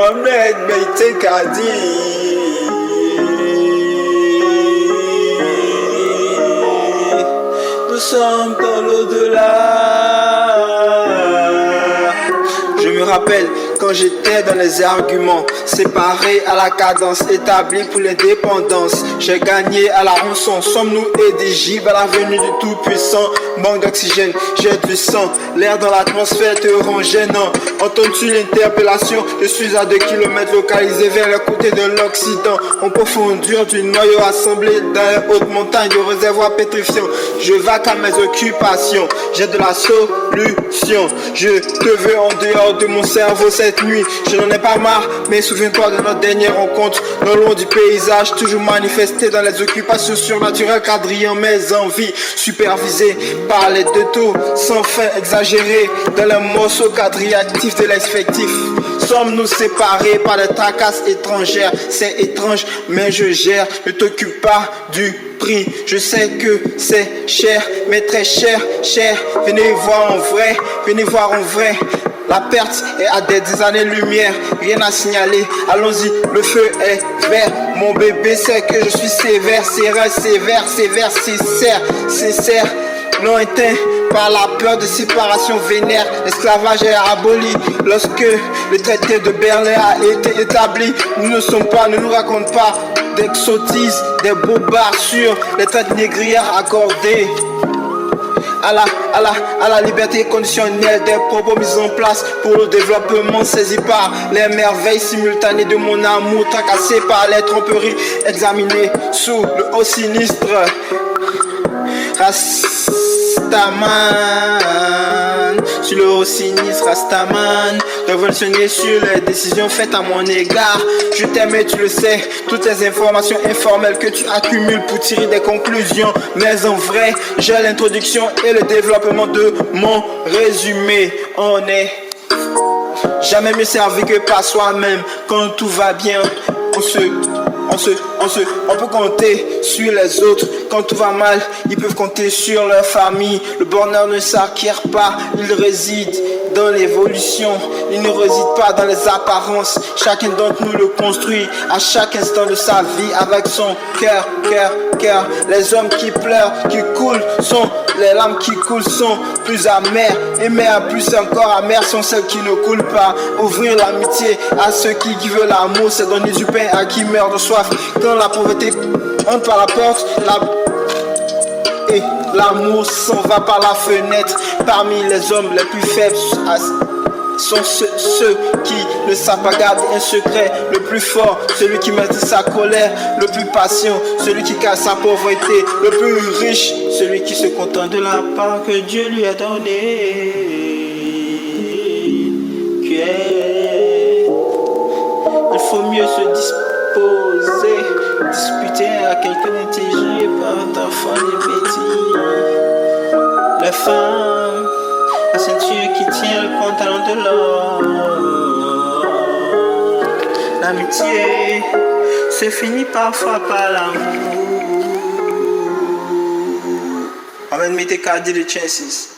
Mohamed Meïté Kadi. Nous sommes dans l'au-delà. Je me rappelle quand j'étais dans les arguments, séparés à la cadence établie pour les dépendances. J'ai gagné à la rançon. Sommes-nous éligibles à la venue du Tout-Puissant? Manque d'oxygène, j'ai du sang. L'air dans l'atmosphère te rend gênant. Entends-tu l'interpellation? Je suis à 2 km localisé vers le côté de l'Occident. En profondeur du noyau assemblé dans les hautes montagnes de réservoirs pétrifiants. Je vaque à mes occupations. J'ai de la solution. Je te veux en dehors de mon cerveau cette nuit. Je n'en ai pas marre, mais souviens-toi de notre dernière rencontre. Non loin du paysage, toujours manifesté dans les occupations surnaturelles, quadrillant mes envies, supervisées par les deux tours, sans fin exagérés, dans les morceaux quadriactifs de l'effectif. Sommes-nous séparés par des tracasses étrangères? C'est étrange, mais je gère. Ne t'occupe pas du prix. Je sais que c'est cher, mais très cher, cher. Venez voir en vrai, venez voir en vrai. La perte est à des années-lumière, rien à signaler, allons-y, le feu est vert. Mon bébé sait que je suis sévère, sévère, sincère, lointain par la peur de séparation vénère. L'esclavage est aboli lorsque le traité de Berlin a été établi. Nous ne sommes pas, ne nous raconte pas d'exotisme, des bobards sur les traites négrières accordées. À la liberté conditionnelle des propos mis en place pour le développement, saisi par les merveilles simultanées de mon amour, tracassé par les tromperies, examiné sous le haut sinistre. Rastaman, sur le haut sinistre, Rastaman, révolutionné sur les décisions faites à mon égard. Je t'aime et tu le sais, toutes les informations informelles que tu accumules pour tirer des conclusions. Mais en vrai, j'ai l'introduction et le développement de mon résumé. On est jamais mieux servi que par soi-même. Quand tout va bien, on peut compter sur les autres. Quand tout va mal, ils peuvent compter sur leur famille. Le bonheur ne s'acquiert pas, il réside dans l'évolution. Il ne réside pas dans les apparences. Chacun d'entre nous le construit à chaque instant de sa vie avec son cœur. Les hommes qui pleurent, qui coulent, sont les larmes qui coulent sont plus amères. Et mères plus encore amères sont celles qui ne coulent pas. Ouvrir l'amitié à ceux qui veulent l'amour, c'est donner du pain à qui meurt de soif. Quand la pauvreté entre par la porte, et l'amour s'en va par la fenêtre. Parmi les hommes les plus faibles sont ceux qui ne savent pas garder un secret. Le plus fort, celui qui maîtrise sa colère. Le plus patient, celui qui cache sa pauvreté. Le plus riche, celui qui se contente de la part que Dieu lui a donnée. Il faut mieux se disposer, disputer à quelqu'un d'intelligent par d'enfants et bêtises. Les femmes, la ceinture qui tient le pantalon de l'homme. L'amitié se finit parfois par l'amour. On va mettre Kadi de Chances.